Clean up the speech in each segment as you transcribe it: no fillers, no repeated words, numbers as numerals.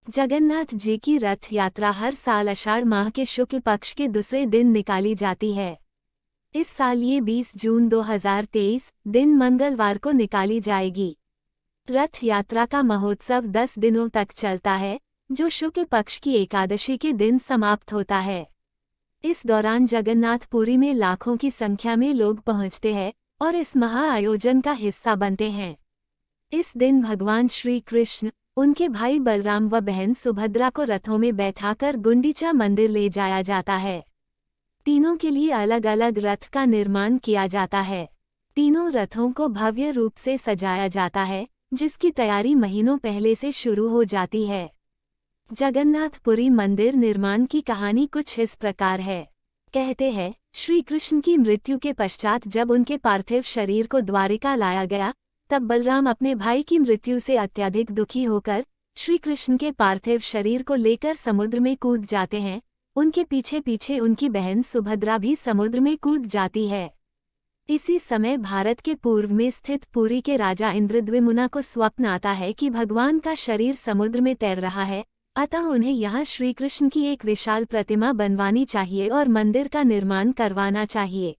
जगन्नाथ जी की रथ यात्रा हर साल आषाढ़ माह के शुक्ल पक्ष के दूसरे दिन निकाली जाती है। इस साल ये 20 जून 2023 दिन मंगलवार को निकाली जाएगी। रथ यात्रा का महोत्सव 10 दिनों तक चलता है, जो शुक्ल पक्ष की एकादशी के दिन समाप्त होता है। इस दौरान जगन्नाथपुरी में लाखों की संख्या में लोग पहुंचते हैं और इस महा आयोजन का हिस्सा बनते हैं। इस दिन भगवान श्री कृष्ण, उनके भाई बलराम व बहन सुभद्रा को रथों में बैठाकर गुंडीचा मंदिर ले जाया जाता है। तीनों के लिए अलग अलग रथ का निर्माण किया जाता है। तीनों रथों को भव्य रूप से सजाया जाता है, जिसकी तैयारी महीनों पहले से शुरू हो जाती है। जगन्नाथपुरी मंदिर निर्माण की कहानी कुछ इस प्रकार है। कहते हैं, श्री कृष्ण की मृत्यु के पश्चात जब उनके पार्थिव शरीर को द्वारिका लाया गया, तब बलराम अपने भाई की मृत्यु से अत्यधिक दुखी होकर श्री कृष्ण के पार्थिव शरीर को लेकर समुद्र में कूद जाते हैं। उनके पीछे पीछे उनकी बहन सुभद्रा भी समुद्र में कूद जाती है। इसी समय भारत के पूर्व में स्थित पुरी के राजा इंद्रद्युम्न को स्वप्न आता है कि भगवान का शरीर समुद्र में तैर रहा है, अतः उन्हें यहाँ श्री कृष्ण की एक विशाल प्रतिमा बनवानी चाहिए और मंदिर का निर्माण करवाना चाहिए।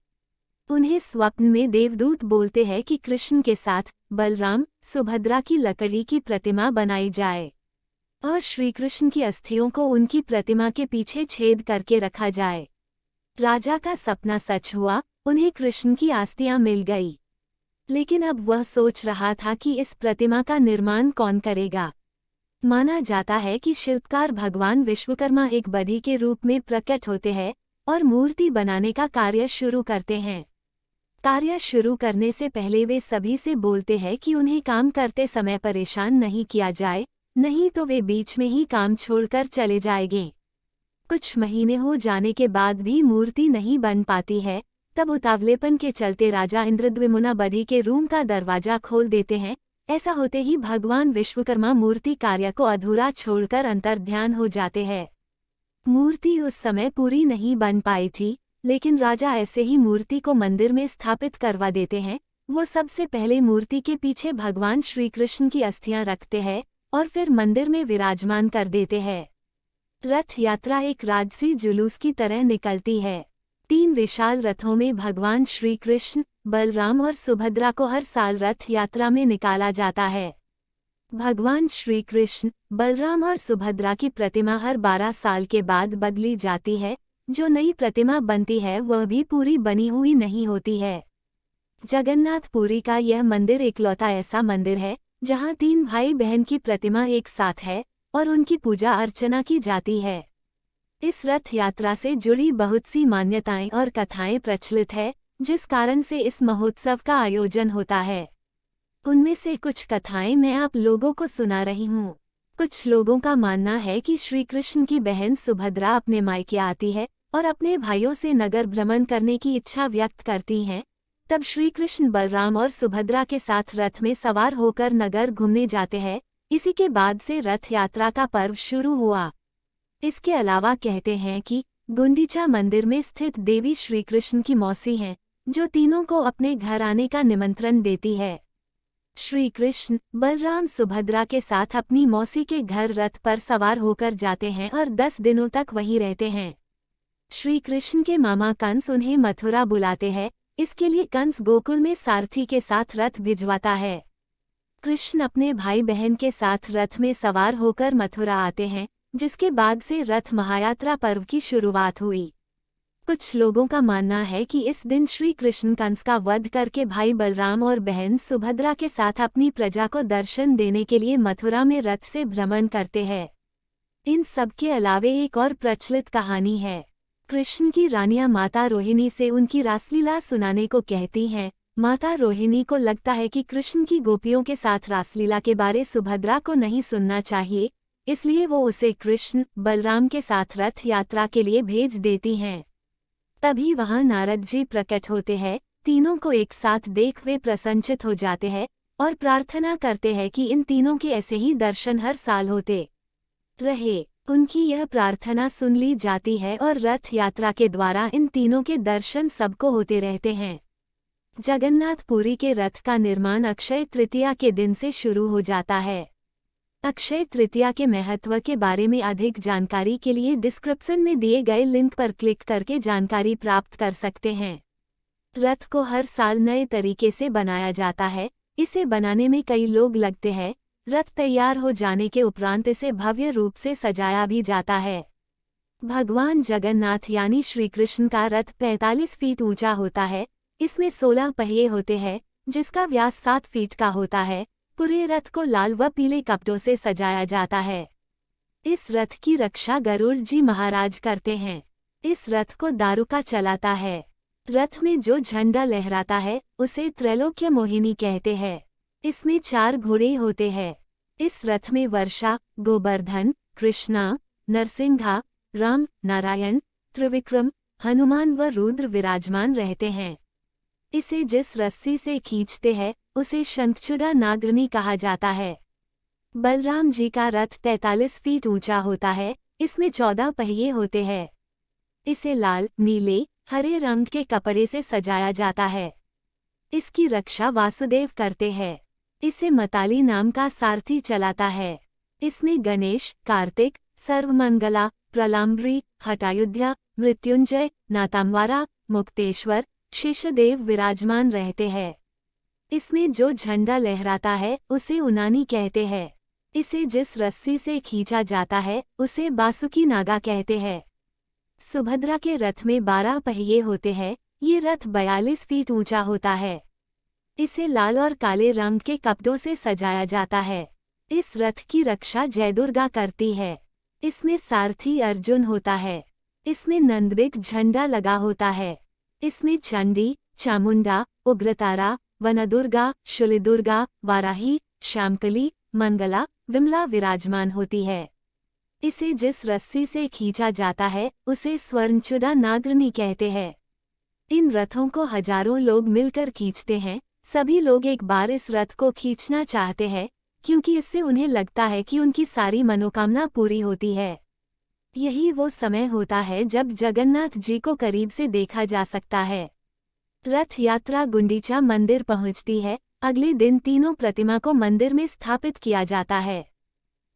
उन्हें स्वप्न में देवदूत बोलते हैं कि कृष्ण के साथ बलराम, सुभद्रा की लकड़ी की प्रतिमा बनाई जाए और श्री कृष्ण की अस्थियों को उनकी प्रतिमा के पीछे छेद करके रखा जाए। राजा का सपना सच हुआ, उन्हें कृष्ण की अस्थियां मिल गई। लेकिन अब वह सोच रहा था कि इस प्रतिमा का निर्माण कौन करेगा। माना जाता है कि शिल्पकार भगवान विश्वकर्मा एक बधि के रूप में प्रकट होते हैं और मूर्ति बनाने का कार्य शुरू करते हैं। कार्य शुरू करने से पहले वे सभी से बोलते हैं कि उन्हें काम करते समय परेशान नहीं किया जाए, नहीं तो वे बीच में ही काम छोड़कर चले जाएंगे। कुछ महीने हो जाने के बाद भी मूर्ति नहीं बन पाती है, तब उतावलेपन के चलते राजा इंद्रद्युम्न बधि के रूम का दरवाजा खोल देते हैं। ऐसा होते ही भगवान विश्वकर्मा मूर्ति कार्य को अधूरा छोड़कर अंतर्ध्यान हो जाते हैं। मूर्ति उस समय पूरी नहीं बन पाई थी, लेकिन राजा ऐसे ही मूर्ति को मंदिर में स्थापित करवा देते हैं। वो सबसे पहले मूर्ति के पीछे भगवान श्री कृष्ण की अस्थियां रखते हैं और फिर मंदिर में विराजमान कर देते हैं। रथ यात्रा एक राजसी जुलूस की तरह निकलती है। 3 विशाल रथों में भगवान श्री कृष्ण, बलराम और सुभद्रा को हर साल रथ यात्रा में निकाला जाता है। भगवान श्री कृष्ण, बलराम और सुभद्रा की प्रतिमा हर 12 साल के बाद बदली जाती है। जो नई प्रतिमा बनती है वह भी पूरी बनी हुई नहीं होती है। जगन्नाथपुरी का यह मंदिर इकलौता ऐसा मंदिर है जहां 3 भाई बहन की प्रतिमा एक साथ है और उनकी पूजा अर्चना की जाती है। इस रथ यात्रा से जुड़ी बहुत सी मान्यताएं और कथाएं प्रचलित है, जिस कारण से इस महोत्सव का आयोजन होता है। उनमें से कुछ कथाएं मैं आप लोगों को सुना रही हूँ। कुछ लोगों का मानना है कि श्री कृष्ण की बहन सुभद्रा अपने मायके आती है और अपने भाइयों से नगर भ्रमण करने की इच्छा व्यक्त करती हैं। तब श्री कृष्ण बलराम और सुभद्रा के साथ रथ में सवार होकर नगर घूमने जाते हैं। इसी के बाद से रथ यात्रा का पर्व शुरू हुआ। इसके अलावा कहते हैं कि गुंडीचा मंदिर में स्थित देवी श्री कृष्ण की मौसी हैं, जो तीनों को अपने घर आने का निमंत्रण देती है। श्री कृष्ण, बलराम सुभद्रा के साथ अपनी मौसी के घर रथ पर सवार होकर जाते हैं और 10 दिनों तक वहीं रहते हैं। श्री कृष्ण के मामा कंस उन्हें मथुरा बुलाते हैं, इसके लिए कंस गोकुल में सारथी के साथ रथ भिजवाता है। कृष्ण अपने भाई बहन के साथ रथ में सवार होकर मथुरा आते हैं, जिसके बाद से रथ महायात्रा पर्व की शुरुआत हुई। कुछ लोगों का मानना है कि इस दिन श्री कृष्ण कंस का वध करके भाई बलराम और बहन सुभद्रा के साथ अपनी प्रजा को दर्शन देने के लिए मथुरा में रथ से भ्रमण करते हैं। इन सब के अलावे एक और प्रचलित कहानी है। कृष्ण की रानियां माता रोहिणी से उनकी रासलीला सुनाने को कहती हैं। माता रोहिणी को लगता है कि कृष्ण की गोपियों के साथ रासलीला के बारे सुभद्रा को नहीं सुनना चाहिए, इसलिए वो उसे कृष्ण, बलराम के साथ रथ यात्रा के लिए भेज देती हैं। तभी वहां नारद जी प्रकट होते हैं। तीनों को एक साथ देख वे प्रसन्नचित हो जाते हैं और प्रार्थना करते हैं कि इन तीनों के ऐसे ही दर्शन हर साल होते रहे। उनकी यह प्रार्थना सुन ली जाती है और रथ यात्रा के द्वारा इन तीनों के दर्शन सबको होते रहते हैं। जगन्नाथपुरी के रथ का निर्माण अक्षय तृतीया के दिन से शुरू हो जाता है। अक्षय तृतीया के महत्व के बारे में अधिक जानकारी के लिए डिस्क्रिप्शन में दिए गए लिंक पर क्लिक करके जानकारी प्राप्त कर सकते हैं। रथ को हर साल नए तरीके से बनाया जाता है। इसे बनाने में कई लोग लगते हैं। रथ तैयार हो जाने के उपरांत इसे भव्य रूप से सजाया भी जाता है। भगवान जगन्नाथ यानी श्री कृष्ण का रथ 45 फीट ऊंचा होता है। इसमें 16 पहिए होते हैं, जिसका व्यास 7 फीट का होता है। पूरे रथ को लाल व पीले कपड़ों से सजाया जाता है। इस रथ की रक्षा गरुड़ जी महाराज करते हैं। इस रथ को दारुका चलाता है। रथ में जो झंडा लहराता है उसे त्रैलोक्य मोहिनी कहते हैं। इसमें 4 घोड़े होते हैं। इस रथ में वर्षा, गोवर्धन, कृष्णा, नरसिंहा, राम, नारायण, त्रिविक्रम, हनुमान व रुद्र विराजमान रहते हैं। इसे जिस रस्सी से खींचते हैं उसे शंखचूड़ा नागरनी कहा जाता है। बलराम जी का रथ 43 फीट ऊंचा होता है। इसमें 14 पहिए होते हैं। इसे लाल, नीले, हरे रंग के कपड़े से सजाया जाता है। इसकी रक्षा वासुदेव करते हैं। इसे मताली नाम का सारथी चलाता है। इसमें गणेश, कार्तिक, सर्वमंगला, प्रलंबरी, हटायुध्या, मृत्युंजय, नाताम्वारा, मुक्तेश्वर, शेषदेव विराजमान रहते हैं। इसमें जो झंडा लहराता है उसे उनानी कहते हैं। इसे जिस रस्सी से खींचा जाता है उसे बासुकी नागा कहते हैं। सुभद्रा के रथ में 12 पहिए होते हैं। ये रथ 42 फीट ऊंचा होता है। इसे लाल और काले रंग के कपड़ों से सजाया जाता है। इस रथ की रक्षा जयदुर्गा करती है। इसमें सारथी अर्जुन होता है। इसमें नंदबिग झंडा लगा होता है। इसमें चंडी, चामुंडा, उग्रतारा, वनदुर्गा, शूलिदुर्गा, वाराही, श्यामकली, मंगला, विमला विराजमान होती है। इसे जिस रस्सी से खींचा जाता है उसे स्वर्णचूड़ा नागरनी कहते हैं। इन रथों को हजारों लोग मिलकर खींचते हैं। सभी लोग एक बार इस रथ को खींचना चाहते हैं, क्योंकि इससे उन्हें लगता है कि उनकी सारी मनोकामना पूरी होती है। यही वो समय होता है जब जगन्नाथ जी को करीब से देखा जा सकता है। रथ यात्रा गुंडीचा मंदिर पहुंचती है। अगले दिन तीनों प्रतिमा को मंदिर में स्थापित किया जाता है।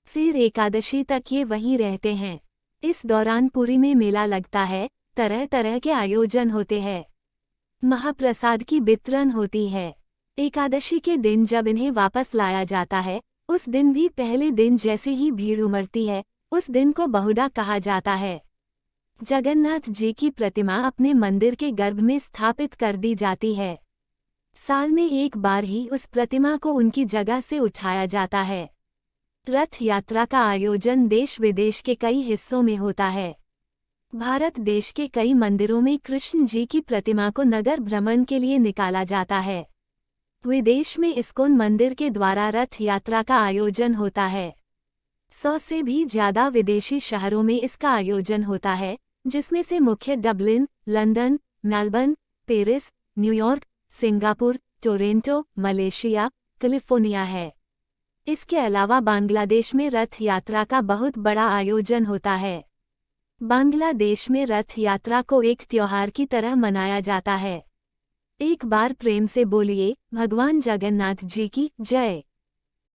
फिर एकादशी तक ये वहीं रहते हैं। इस दौरान पुरी में मेला लगता है। तरह तरह के आयोजन होते हैं। महाप्रसाद की वितरण होती है। एकादशी के दिन जब इन्हें वापस लाया जाता है, उस दिन भी पहले दिन जैसे ही भीड़ उमड़ती है, उस दिन को बहुड़ा कहा जाता है। जगन्नाथ जी की प्रतिमा अपने मंदिर के गर्भ में स्थापित कर दी जाती है। साल में एक बार ही उस प्रतिमा को उनकी जगह से उठाया जाता है। रथ यात्रा का आयोजन देश विदेश के कई हिस्सों में होता है। भारत देश के कई मंदिरों में कृष्ण जी की प्रतिमा को नगर भ्रमण के लिए निकाला जाता है। विदेश में इस्कॉन मंदिर के द्वारा रथ यात्रा का आयोजन होता है। 100 से भी ज्यादा विदेशी शहरों में इसका आयोजन होता है, जिसमें से मुख्य Dublin, London, Melbourne, Paris, New York, Singapore, Toronto, Malaysia, California है। इसके अलावा बांग्लादेश में रथ यात्रा का बहुत बड़ा आयोजन होता है। बांग्लादेश में रथ यात्रा को एक त्योहार की तरह मनाया जाता है। एक बार प्रेम से बोलिए, भगवान जगन्नाथ जी की जय।